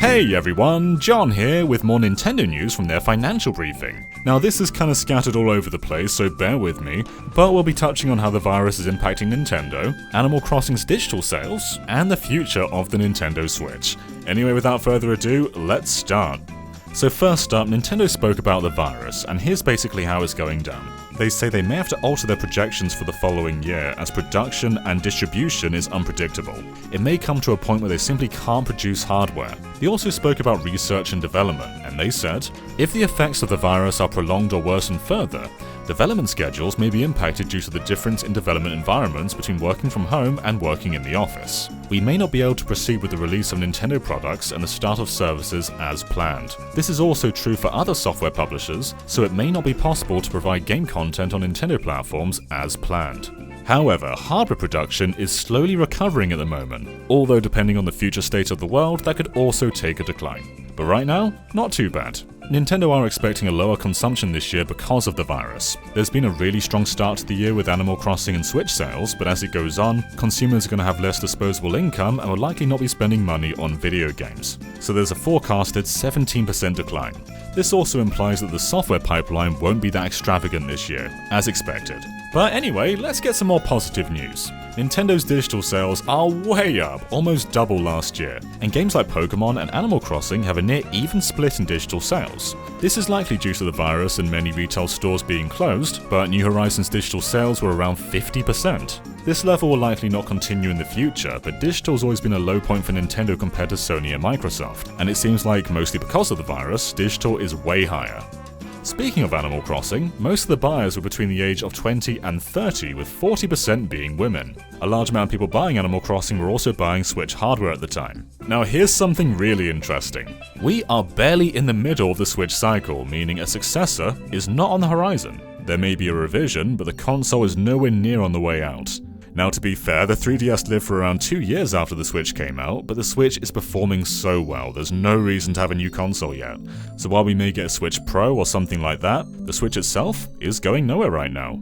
Hey everyone, John here with more Nintendo news from their financial briefing. Now this is kinda scattered all over the place, so bear with me, but we'll be touching on how the virus is impacting Nintendo, Animal Crossing's digital sales, and the future of the Nintendo Switch. Anyway, without further ado, let's start. So first up, Nintendo spoke about the virus, and here's basically how it's going down. They say they may have to alter their projections for the following year as production and distribution is unpredictable. It may come to a point where they simply can't produce hardware. They also spoke about research and development, and they said, if the effects of the virus are prolonged or worsened further, development schedules may be impacted due to the difference in development environments between working from home and working in the office. We may not be able to proceed with the release of Nintendo products and the start of services as planned. This is also true for other software publishers, so it may not be possible to provide game content on Nintendo platforms as planned. However, hardware production is slowly recovering at the moment, although depending on the future state of the world, that could also take a decline. But right now, not too bad. Nintendo are expecting a lower consumption this year because of the virus. There's been a really strong start to the year with Animal Crossing and Switch sales, but as it goes on, consumers are going to have less disposable income and will likely not be spending money on video games. So there's a forecasted 17% decline. This also implies that the software pipeline won't be that extravagant this year, as expected. But anyway, let's get some more positive news. Nintendo's digital sales are way up, almost double last year, and games like Pokemon and Animal Crossing have a near even split in digital sales. This is likely due to the virus and many retail stores being closed, but New Horizons digital sales were around 50%. This level will likely not continue in the future, but digital's always been a low point for Nintendo compared to Sony and Microsoft, and it seems like, mostly because of the virus, digital is way higher. Speaking of Animal Crossing, most of the buyers were between the age of 20 and 30, with 40% being women. A large amount of people buying Animal Crossing were also buying Switch hardware at the time. Now here's something really interesting. We are barely in the middle of the Switch cycle, meaning a successor is not on the horizon. There may be a revision, but the console is nowhere near on the way out. Now to be fair, the 3DS lived for around 2 years after the Switch came out, but the Switch is performing so well, there's no reason to have a new console yet. So while we may get a Switch Pro or something like that, the Switch itself is going nowhere right now.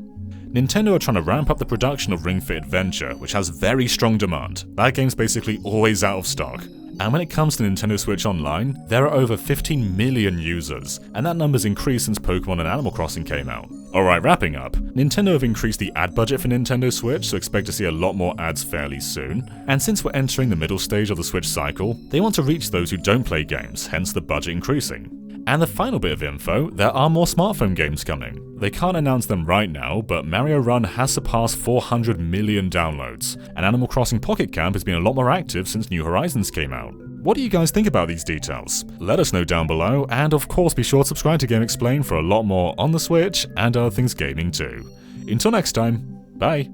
Nintendo are trying to ramp up the production of Ring Fit Adventure, which has very strong demand. That game's basically always out of stock. And when it comes to Nintendo Switch Online, there are over 15 million users, and that number's increased since Pokemon and Animal Crossing came out. Alright, wrapping up. Nintendo have increased the ad budget for Nintendo Switch, so expect to see a lot more ads fairly soon. And since we're entering the middle stage of the Switch cycle, they want to reach those who don't play games, hence the budget increasing. And the final bit of info, there are more smartphone games coming. They can't announce them right now, but Mario Run has surpassed 400 million downloads, and Animal Crossing Pocket Camp has been a lot more active since New Horizons came out. What do you guys think about these details? Let us know down below, and of course be sure to subscribe to Game Explain for a lot more on the Switch and other things gaming too. Until next time, bye!